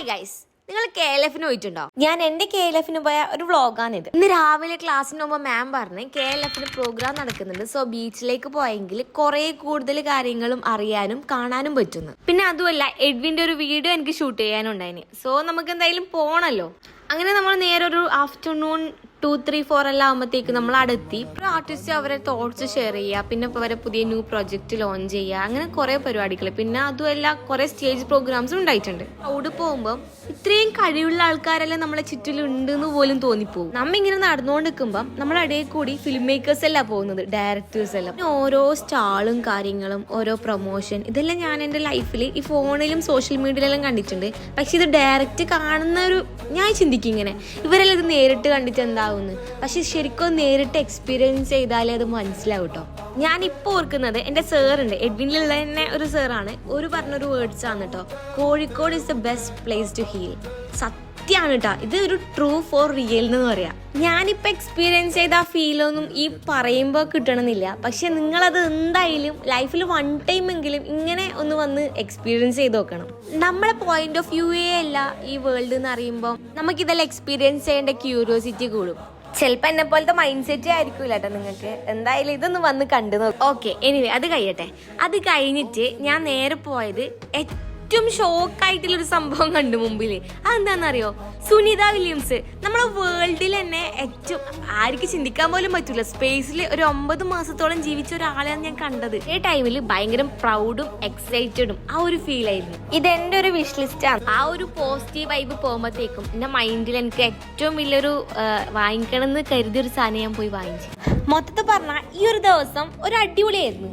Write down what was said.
Hi guys, നിങ്ങൾ KLF-ന് പോയിട്ടുണ്ടോ? ഞാൻ എന്റെ KLF-ന് പോയ ഒരു വ്ളോഗാണിത്. ഇന്ന് രാവിലെ ക്ലാസ്സിന് പോകുമ്പോൾ മാം പറഞ്ഞ് KLF-ന് പ്രോഗ്രാം നടക്കുന്നുണ്ട്. സോ ബീച്ചിലേക്ക് പോയെങ്കിൽ കുറെ കൂടുതൽ കാര്യങ്ങളും അറിയാനും കാണാനും പറ്റുന്നു. പിന്നെ അതുമല്ല, എഡ്വിന്റെ ഒരു വീഡിയോ എനിക്ക് ഷൂട്ട് ചെയ്യാനുണ്ടായിന്. സോ നമുക്ക് എന്തായാലും പോണല്ലോ. അങ്ങനെ നമ്മൾ നേരെ ഒരു ആഫ്റ്റർനൂൺ 2, 3, 4 എല്ലാം ആകുമ്പോഴത്തേക്ക് നമ്മൾ അടുത്തി ആർട്ടിസ്റ്റ് അവരെ തോട്ട്സ് ഷെയർ ചെയ്യുക, പിന്നെ അവരെ പുതിയ ന്യൂ പ്രൊജക്റ്റ് ലോഞ്ച് ചെയ്യുക, അങ്ങനെ കുറെ പരിപാടികൾ. പിന്നെ അതുമല്ല കുറെ സ്റ്റേജ് പ്രോഗ്രാംസും ഉണ്ടായിട്ടുണ്ട്. അവിടെ പോകുമ്പോൾ ഇത്രയും കഴിവുള്ള ആൾക്കാരെല്ലാം നമ്മളെ ചുറ്റിലുണ്ടെന്ന് പോലും തോന്നിപ്പോകും. നമ്മ ഇങ്ങനെ നടന്നുകൊണ്ട് നിൽക്കുമ്പോൾ നമ്മുടെ ഇടയിൽ കൂടി ഫിലിം മേക്കേഴ്സ് എല്ലാം പോകുന്നത്, ഡയറക്ടേഴ്സ് എല്ലാം. ഓരോ സ്റ്റാളും കാര്യങ്ങളും ഓരോ പ്രൊമോഷൻ, ഇതെല്ലാം ഞാൻ എൻ്റെ ലൈഫിൽ ഈ ഫോണിലും സോഷ്യൽ മീഡിയയിലെല്ലാം കണ്ടിട്ടുണ്ട്. പക്ഷെ ഇത് ഡയറക്റ്റ് കാണുന്ന ഒരു ഞാൻ ചിന്തിക്കും ഇങ്ങനെ, ഇവരെല്ലാം ഇത് നേരിട്ട് കണ്ടിട്ട് എന്താവുന്നു. പക്ഷെ ശരിക്കും നേരിട്ട് എക്സ്പീരിയൻസ് ചെയ്താലേ അത് മനസ്സിലാവും കേട്ടോ. ഞാനിപ്പോൾ ഓർക്കുന്നത് എൻ്റെ സാറുണ്ട്, എഡ്വിനിലുള്ള തന്നെ ഒരു സാറാണ്. ഒരു പറഞ്ഞൊരു വേർഡ്സ് ആണ് കേട്ടോ, Kozhikode is the best place to heal. സത്യമാണ് കേട്ടോ, ഇത് ഒരു ട്രൂ ഫോർ റിയൽ എന്ന് പറയാം. ഞാനിപ്പോൾ എക്സ്പീരിയൻസ് ചെയ്ത ആ ഫീലൊന്നും ഈ പറയുമ്പോൾ കിട്ടണമെന്നില്ല. പക്ഷെ നിങ്ങളത് എന്തായാലും ലൈഫിൽ 1 ടൈം എങ്കിലും ഇങ്ങനെ ഒന്ന് വന്ന് എക്സ്പീരിയൻസ് ചെയ്ത് നോക്കണം. നമ്മളെ പോയിന്റ് ഓഫ് വ്യൂവേ അല്ല ഈ വേൾഡ് എന്ന് അറിയുമ്പോൾ നമുക്കിതെല്ലാം എക്സ്പീരിയൻസ് ചെയ്യേണ്ട ക്യൂരിയോസിറ്റി കൂടും. ചിലപ്പോൾ എന്നെ പോലത്തെ മൈൻഡ് സെറ്റ് ആയിരിക്കൂല കേട്ടോ നിങ്ങൾക്ക്. എന്തായാലും ഇതൊന്ന് വന്ന് കണ്ടു നോക്കും. ഓക്കെ, എനിവേ അത് കഴിയട്ടെ. അത് കഴിഞ്ഞിട്ട് ഞാൻ നേരെ പോയത് ഏറ്റവും ഷോക്കായിട്ടുള്ളൊരു സംഭവം കണ്ടു മുമ്പിൽ. അതെന്താണെന്നറിയോ? സുനിത വില്യംസ്. നമ്മളെ വേൾഡിൽ തന്നെ ഏറ്റവും ആർക്ക് ചിന്തിക്കാൻ പോലും പറ്റൂല, സ്പേസിൽ ഒരു 9 മാസത്തോളം ജീവിച്ച ഒരാളെയാണ് ഞാൻ കണ്ടത്. ഈ ടൈമിൽ ഭയങ്കര പ്രൗഡും എക്സൈറ്റഡും ആ ഒരു ഫീൽ ആയിരുന്നു. ഇതെന്റെ ഒരു വിഷ് ലിസ്റ്റാണ്. ആ ഒരു പോസിറ്റീവ് വൈബ് പോകുമ്പോഴത്തേക്കും എൻ്റെ മൈൻഡിൽ എനിക്ക് ഏറ്റവും വലിയൊരു വാങ്ങിക്കണം എന്ന് കരുതിയൊരു സാധനം ഞാൻ പോയി വാങ്ങിച്ചു. മൊത്തത്തിൽ പറഞ്ഞാൽ ഈ ഒരു ദിവസം ഒരു അടിപൊളിയായിരുന്നു.